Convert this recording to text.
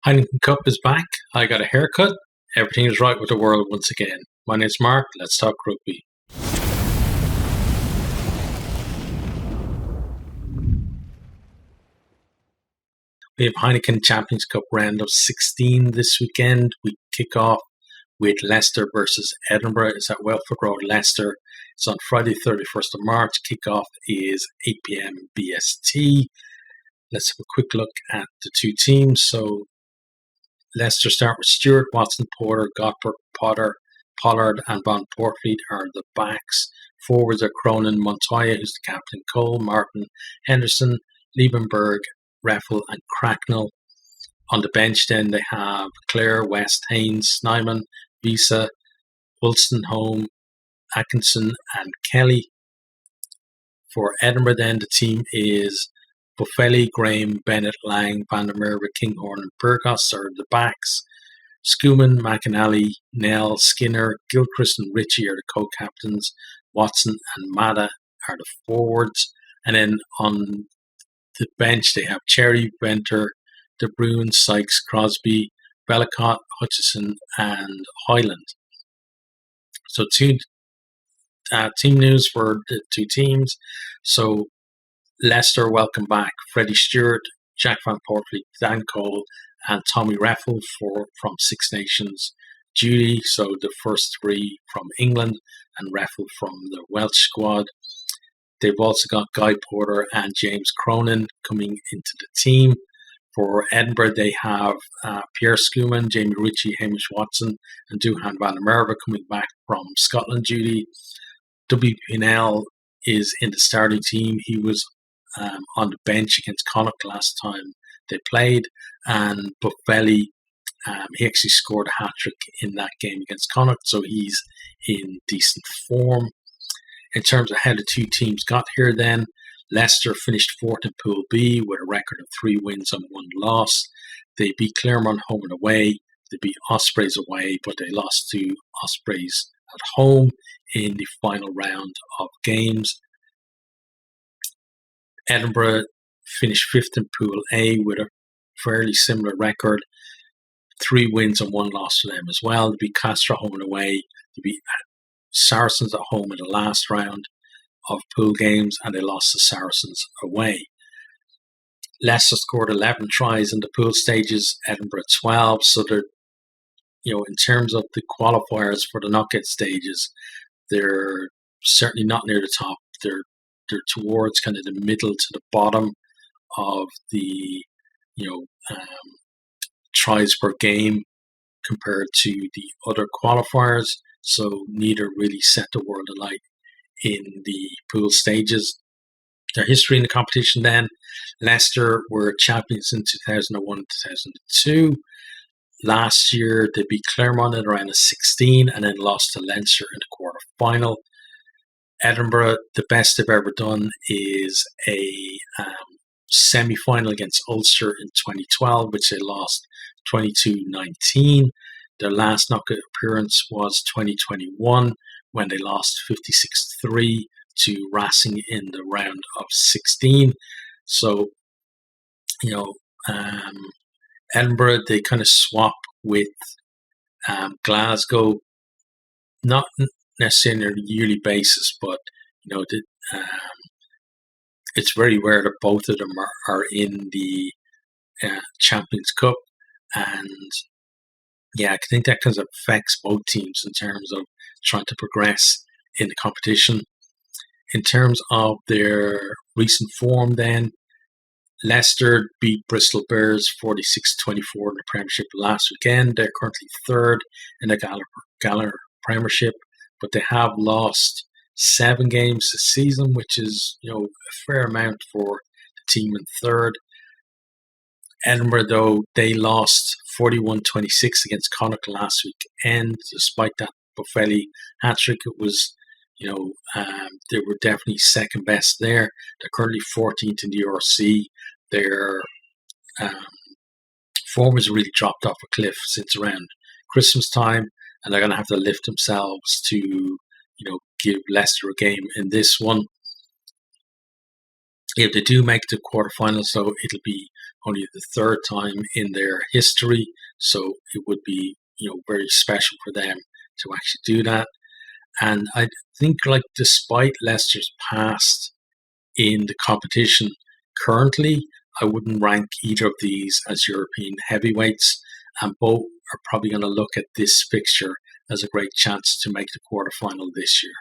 Heineken Cup is back. I got a haircut. Everything is right with the world once again. My name's Mark. Let's talk rugby. We have Heineken Champions Cup round of 16 this weekend. We kick off with Leicester versus Edinburgh. It's at Welford Road, Leicester. It's on Friday, 31st of March. Kickoff is 8 p.m. BST. Let's have a quick look at the two teams. So Leicester start with Stewart, Watson, Porter, Gottberg, Potter, Pollard, and Von Portfleet are the backs. Forwards are Cronin, Montoya, who's the captain, Cole, Martin, Henderson, Liebenberg, Raffel, and Cracknell. On the bench, then they have Clare, West, Haynes, Snyman, Visa, Wolstenholme, Atkinson, and Kelly. For Edinburgh, then the team is Buffelli, Graham, Bennett, Lang, Van der Merwe, Kinghorn, and Burgos are the backs. Schumann, McAnally, Nell, Skinner, Gilchrist, and Ritchie are the co-captains. Watson and Mada are the forwards. And then on the bench, they have Cherry, Venter, De Bruyne, Sykes, Crosby, Bellicott, Hutchison, and Hyland. So team news for the two teams. So Leicester welcome back Freddie Stewart, Jack Van Portfleet, Dan Cole, and Tommy Raffel from Six Nations duty. So the first three from England and Raffel from the Welsh squad. They've also got Guy Porter and James Cronin coming into the team. For Edinburgh, they have Pierre Schumann, Jamie Ritchie, Hamish Watson, and Duhan Van der Merwe coming back from Scotland duty. W. Pinnell is in the starting team. He was on the bench against Connacht last time they played, and Buffelli, he actually scored a hat-trick in that game against Connacht, so he's in decent form. In terms of how the two teams got here then, Leicester finished fourth in Pool B with a record of 3 wins and 1 loss. They beat Claremont home and away. They beat Ospreys away, but they lost to Ospreys at home in the final round of games. Edinburgh finished 5th in Pool A with a fairly similar record. 3 wins and 1 loss for them as well. They beat Castra home and away. They beat Saracens at home in the last round of pool games, and they lost to Saracens away. Leicester scored 11 tries in the pool stages, Edinburgh 12. So they're, in terms of the qualifiers for the knockout stages, they're certainly not near the top. They're towards kind of the middle to the bottom of the tries per game compared to the other qualifiers. So neither really set the world alight in the pool stages. Their history in the competition then: Leicester were champions in 2001 2002. Last year they beat Claremont in around a 16 and then lost to Leinster in the quarter-final. Edinburgh, the best they've ever done is a semi-final against Ulster in 2012, which they lost 22-19. Their last knockout appearance was 2021 when they lost 56-3 to Racing in the round of 16. So, Edinburgh, they kind of swap with Glasgow, not necessarily on a yearly basis, but it's very rare that both of them are in the Champions Cup, and I think that kind of affects both teams in terms of trying to progress in the competition. In terms of their recent form then, Leicester beat Bristol Bears 46-24 in the Premiership last weekend. They're currently third in the Gallagher Premiership, but they have lost 7 games this season, which is a fair amount for the team in third. Edinburgh, though, they lost 41-26 against Connacht last weekend. Despite that Buffelli hat-trick, it was, they were definitely second best there. They're currently 14th in the RC. Their form has really dropped off a cliff since around Christmas time, and they're going to have to lift themselves to, give Leicester a game in this one. If they do make the quarterfinals, though, it'll be only the third time in their history. So it would be, very special for them to actually do that. And I think, like, despite Leicester's past in the competition currently, I wouldn't rank either of these as European heavyweights, and both are probably going to look at this fixture as a great chance to make the quarterfinal this year.